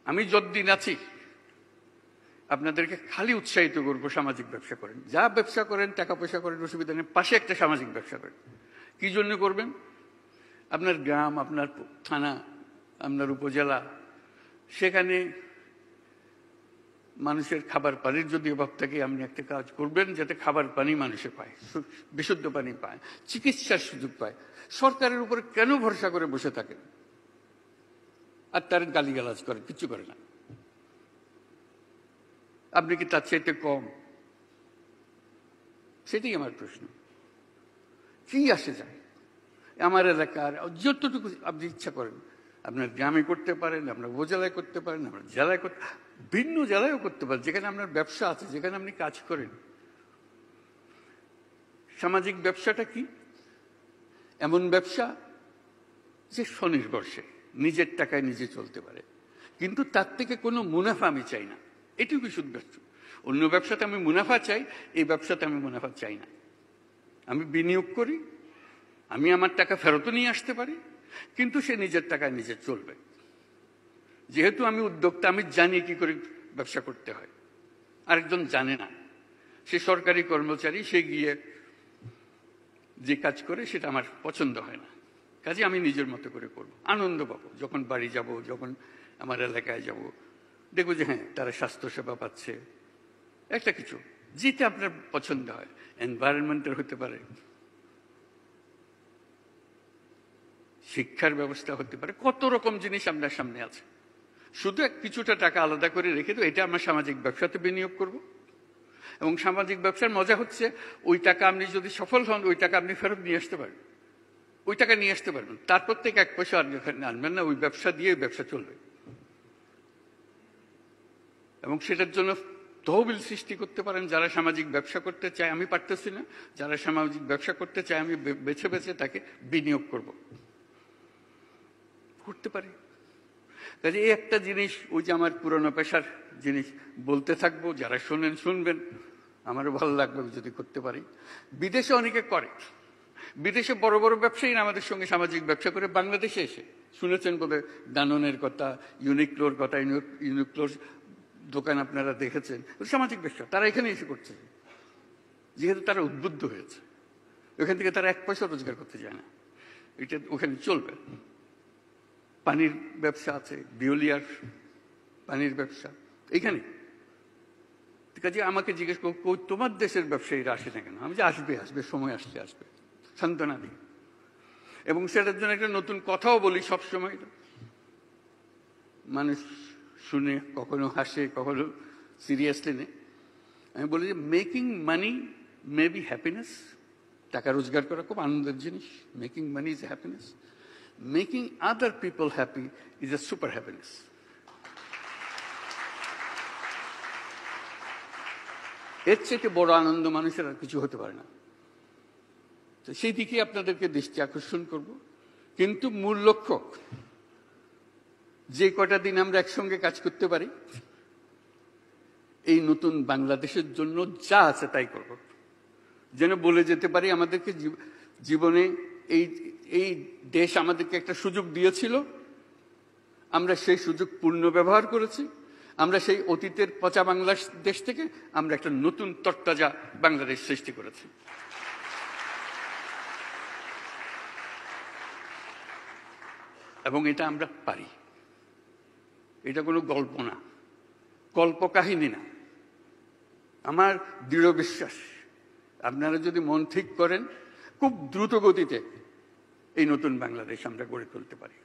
আমি যতদিন আছি আপনাদেরকে খালি উৎসাহিত করবো, সামাজিক ব্যবসা করেন, যা ব্যবসা করেন, টাকা পয়সা করেন, অসুবিধা নেই, পাশে একটা সামাজিক ব্যবসা করেন। কি জন্য করবেন? আপনার গ্রাম, আপনার থানা, আপনার উপজেলা, সেখানে মানুষের খাবার পানির যদি অভাব থাকে, আপনি একটা কাজ করবেন যাতে খাবার পানি মানুষে পায়, বিশুদ্ধ পানি পায়, চিকিৎসার সুযোগ পায়। সরকারের উপরে কেন ভরসা করে বসে থাকেন আর তার গালিগালাজ করেন? কিচ্ছু করে না। আপনি কি তার চাইতে কম? সেটাই আমার প্রশ্ন। কি আসে যায়? আমার এলাকার যতটুকু আপনি ইচ্ছা করেন, আপনার গ্রামে করতে পারেন, আপনার উপজেলায় করতে পারেন, আপনার জেলায় করতে, ভিন্ন জেলায়ও করতে পারেন, যেখানে আপনার ব্যবসা আছে, যেখানে আপনি কাজ করেন। সামাজিক ব্যবসাটা কি? এমন ব্যবসা যে স্বনির্ভরশীল, নিজের টাকায় নিজে চলতে পারে, কিন্তু তার থেকে কোনো মুনাফা আমি চাই না। এটুকুই শুধু ব্যবসা। অন্য ব্যবসাতে আমি মুনাফা চাই, এই ব্যবসাতে আমি মুনাফা চাই না। আমি বিনিয়োগ করি, আমি আমার টাকা ফেরতও নিয়ে আসতে পারি, কিন্তু সে নিজের টাকায় নিজে চলবে। যেহেতু আমি উদ্যোক্তা, আমি জানি কি করে ব্যবসা করতে হয়, আরেকজন জানে না। সে সরকারি কর্মচারী, সে গিয়ে যে কাজ করে সেটা আমার পছন্দ হয় না, কাজে আমি নিজের মতো করে করব, আনন্দ পাবো। যখন বাড়ি যাব, যখন আমার এলাকায় যাব, দেখবো যে হ্যাঁ, তারা স্বাস্থ্যসেবা পাচ্ছে, একটা কিছু যেটা আপনার পছন্দ হয়। এনভায়রনমেন্টের হতে পারে, শিক্ষার ব্যবস্থা হতে পারে, কত রকম জিনিস আপনার সামনে আছে। শুধু কিছুটা টাকা আলাদা করে রেখে তো এটা আমরা সামাজিক ব্যবসাতে বিনিয়োগ করব। এবং সামাজিক ব্যবসার মজা হচ্ছে, ওই টাকা আপনি যদি সফল হন, ওই টাকা আপনি ফেরত নিয়ে আসতে পারবেন, ওই টাকা নিয়ে আসতে পারবেন। তারপর থেকে এক পয়সা আনবেন না, ওই ব্যবসা দিয়ে ব্যবসা চলবে। এবং সেটার জন্য তহবিল সৃষ্টি করতে পারেন। যারা সামাজিক ব্যবসা করতে চায়, আমি পারতেছি না, যারা সামাজিক ব্যবসা করতে চায়, আমি বেছে বেছে তাকে বিনিয়োগ করতে পারি। কাজে এই একটা জিনিস, ওই যে আমার পুরনো পেশার জিনিস বলতে থাকবো, যারা শোনেন শুনবেন, আমারও ভালো লাগবে যদি করতে পারি। বিদেশে অনেকে করে, বিদেশে বড় বড় ব্যবসায়ীরা আমাদের সঙ্গে সামাজিক ব্যবসা করে বাংলাদেশে এসে, শুনেছেন বোধহয় দাননের কথা, ইউনিক্লোর কথা, ইউনিক্লোর দোকান আপনারা দেখেছেন, সামাজিক ব্যবসা তারা এখানে এসে করছে, যেহেতু তারা উদ্বুদ্ধ হয়েছে। ওখান থেকে তারা এক পয়সা রোজগার করতে যায় না, এটা ওখানে চলবে। পানির ব্যবসা আছে, বিওলিয়ার পানির ব্যবসা এখানে। কাজে আমাকে জিজ্ঞেস করো, তোমার দেশের ব্যবসায়ীরা আসে না কেন? আমি যে আসবে, সময় আসলে আসবে, সান্ত্বনা দিই। এবং সেটার জন্য একটা নতুন কথাও বলি সবসময়, মানুষ শুনে কখনো হাসে, কখনো সিরিয়াসলি নেয়। আমি বলি যে making money may be happiness, টাকা রোজগার করা খুব আনন্দের জিনিস, making money is happiness, making other people happy is a super happiness. এর চেয়ে বড় আনন্দ মানুষের আর কিছু হতে পারে না। তো সেই দিকে আপনাদেরকে দৃষ্টি আকর্ষণ করব। কিন্তু মূল লক্ষ্য, যে কটা দিন আমরা একসঙ্গে কাজ করতে পারি, এই নতুন বাংলাদেশের জন্য যা আছে তাই করব, যেন বলে যেতে পারি আমাদেরকে জীবনে এই দেশ আমাদেরকে একটা সুযোগ দিয়েছিল, আমরা সেই সুযোগ পূর্ণ ব্যবহার করেছি। আমরা সেই অতীতের পচা বাংলাদেশ থেকে আমরা একটা নতুন তরতাজা বাংলাদেশ সৃষ্টি করেছি। এবং এটা আমরা পারি, এটা কোনো গল্প না, কল্পকাহিনী না। আমার দৃঢ় বিশ্বাস, আপনারা যদি মন ঠিক করেন, খুব দ্রুত গতিতে এই নতুন বাংলাদেশ আমরা গড়ে তুলতে পারি।